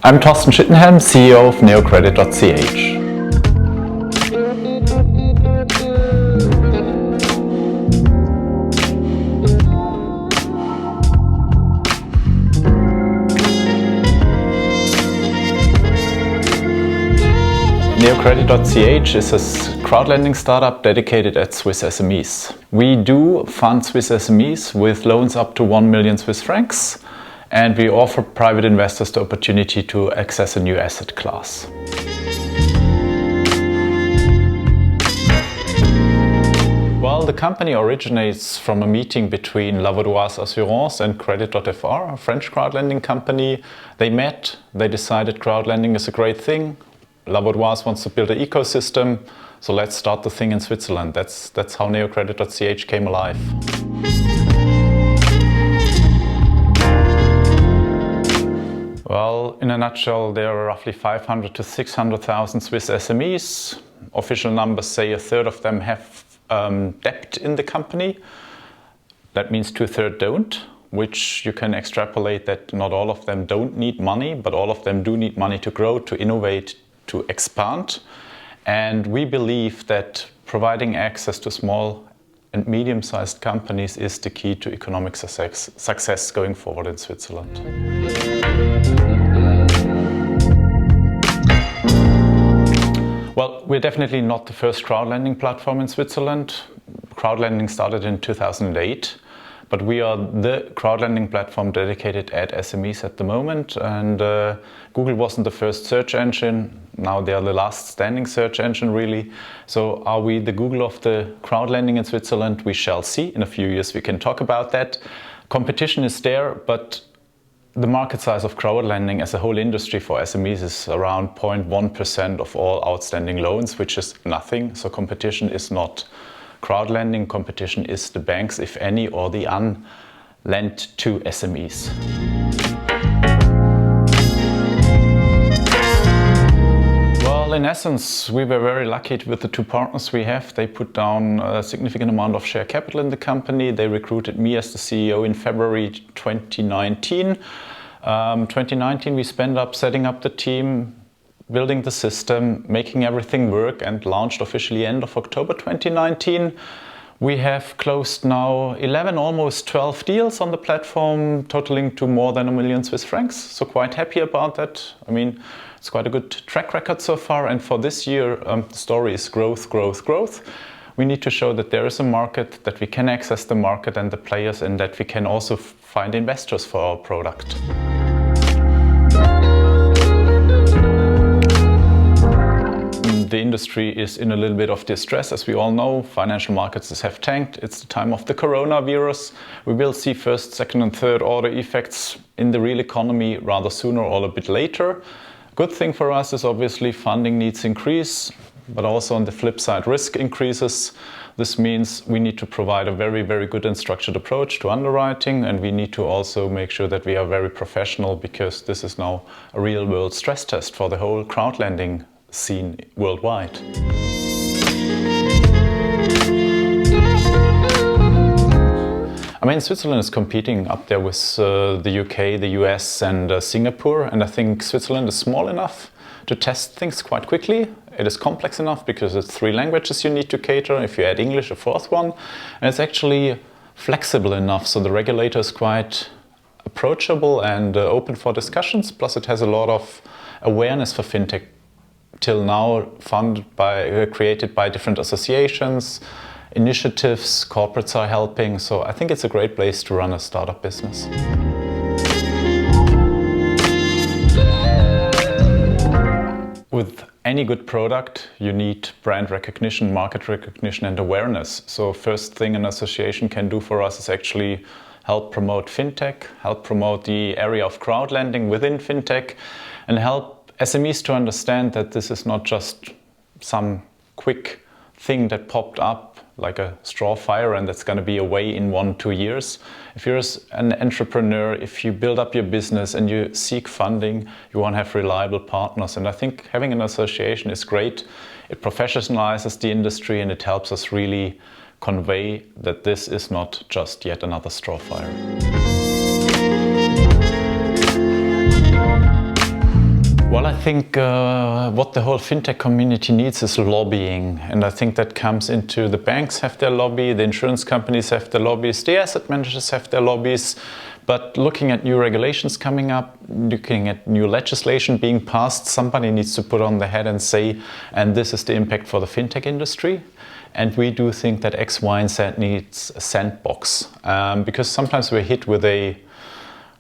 I'm Torsten Schittenhelm, CEO of neocredit.ch. neocredit.ch is a crowdlending startup dedicated at Swiss SMEs. We do fund Swiss SMEs with loans up to 1 million Swiss francs, and we offer private investors the opportunity to access a new asset class. Well, the company originates from a meeting between La Vaudoise Assurance and Credit.fr, a French crowdlending company. They met, they decided crowdlending is a great thing. La Vaudoise wants to build an ecosystem, so let's start the thing in Switzerland. That's how neocredit.ch came alive. Well, in a nutshell, there are roughly 500 to 600,000 Swiss SMEs. Official numbers say a third of them have debt in the company. That means 2/3 don't, which you can extrapolate that not all of them don't need money, but all of them do need money to grow, to innovate, to expand. And we believe that providing access to small and medium-sized companies is the key to economic success going forward in Switzerland. Well, we're definitely not the first crowdlending platform in Switzerland. Crowdlending started in 2008. But we are the crowdlending platform dedicated at SMEs at the moment, and Google wasn't the first search engine. Now they are the last standing search engine, really. So are we the Google of the crowdlending in Switzerland? We shall see. In a few years we can talk about that. Competition is there, but the market size of crowdlending as a whole industry for SMEs is around 0.1% of all outstanding loans, which is nothing. So competition is not crowdlending, competition is the banks, if any, or the unlent to SMEs. Well, in essence, we were very lucky with the two partners we have. They put down a significant amount of share capital in the company. They recruited me as the CEO in February 2019. 2019 we spent up setting up the team, building the system, making everything work, and launched officially end of October 2019. We have closed now 11, almost 12 deals on the platform, totaling to more than 1 million Swiss francs. So quite happy about that. I mean, it's quite a good track record so far. And for this year, the story is growth, growth, growth. We need to show that there is a market, that we can access the market and the players, and that we can also find investors for our product. The industry is in a little bit of distress, as we all know. Financial markets have tanked. It's the time of the coronavirus. We will see first, second and third order effects in the real economy rather sooner or a bit later. Good thing for us is obviously funding needs increase, but also on the flip side, risk increases. This means we need to provide a very, very good and structured approach to underwriting, and we need to also make sure that we are very professional, because this is now a real world stress test for the whole crowdlending scene worldwide. I mean, Switzerland is competing up there with the UK, the US and Singapore, and I think Switzerland is small enough to test things quite quickly. It is complex enough because it's 3 languages you need to cater. If you add English, a 4th one, and it's actually flexible enough, so the regulator is quite approachable and open for discussions. Plus it has a lot of awareness for fintech till now, created by different associations, initiatives, corporates are helping. So I think it's a great place to run a startup business. With any good product, you need brand recognition, market recognition and awareness. So first thing an association can do for us is actually help promote fintech, help promote the area of crowdlending within fintech, and help SMEs to understand that this is not just some quick thing that popped up like a straw fire and that's going to be away in 1-2 years. If you're an entrepreneur, if you build up your business and you seek funding, you want to have reliable partners. And I think having an association is great. It professionalizes the industry and it helps us really convey that this is not just yet another straw fire. Well, I think what the whole fintech community needs is lobbying, and I think that comes into the banks have their lobby, the insurance companies have their lobbies, the asset managers have their lobbies, but looking at new regulations coming up, looking at new legislation being passed, somebody needs to put on the head and say, and this is the impact for the fintech industry. And we do think that X, Y, and Z needs a sandbox, because sometimes we're hit with a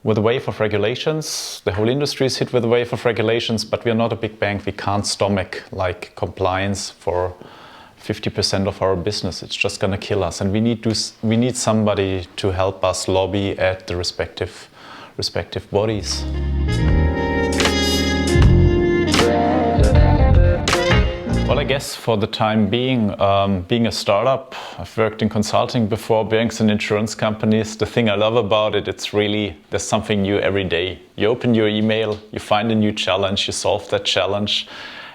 wave of regulations. The whole industry is hit with a wave of regulations, but we are not a big bank. We can't stomach like compliance for 50% of our business. It's just going to kill us, and we need somebody to help us lobby at the respective bodies. Well, I guess for the time being, being a startup, I've worked in consulting before, banks and insurance companies. The thing I love about it, it's really, there's something new every day. You open your email, you find a new challenge, you solve that challenge.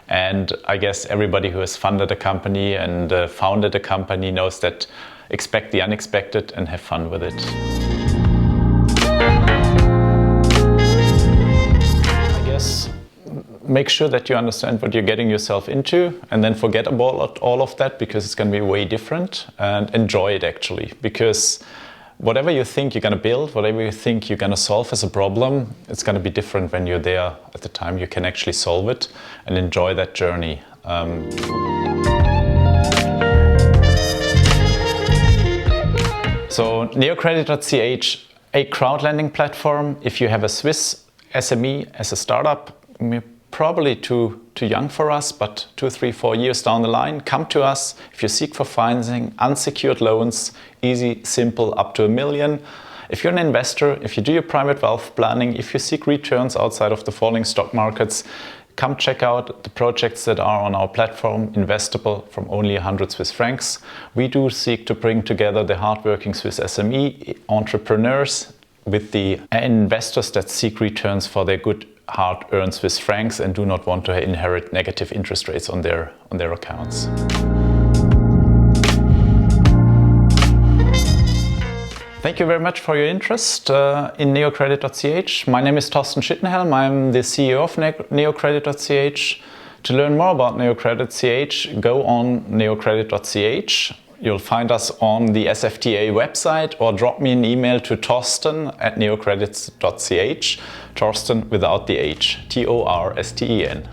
And I guess everybody who has funded a company and founded a company knows that expect the unexpected and have fun with it. I guess make sure that you understand what you're getting yourself into, and then forget about all of that, because it's going to be way different, and enjoy it actually. Because whatever you think you're going to build, whatever you think you're going to solve as a problem, it's going to be different when you're there at the time you can actually solve it, and enjoy that journey. So neocredit.ch, a crowd lending platform. If you have a Swiss SME as a startup, probably too young for us, but 2, 3, 4 years down the line, come to us. If you seek for financing, unsecured loans, easy, simple, up to $1 million. If you're an investor, if you do your private wealth planning, if you seek returns outside of the falling stock markets, come check out the projects that are on our platform, investable from only 100 Swiss francs. We do seek to bring together the hardworking Swiss SME entrepreneurs with the investors that seek returns for their good hard-earned Swiss francs and do not want to inherit negative interest rates on their accounts. Thank you very much for your interest in neocredit.ch. My name is Torsten Schittenhelm. I'm the CEO of neocredit.ch. To learn more about neocredit.ch, go on neocredit.ch. You'll find us on the SFTA website, or drop me an email to torsten@neocredit.ch. Torsten without the H, Torsten.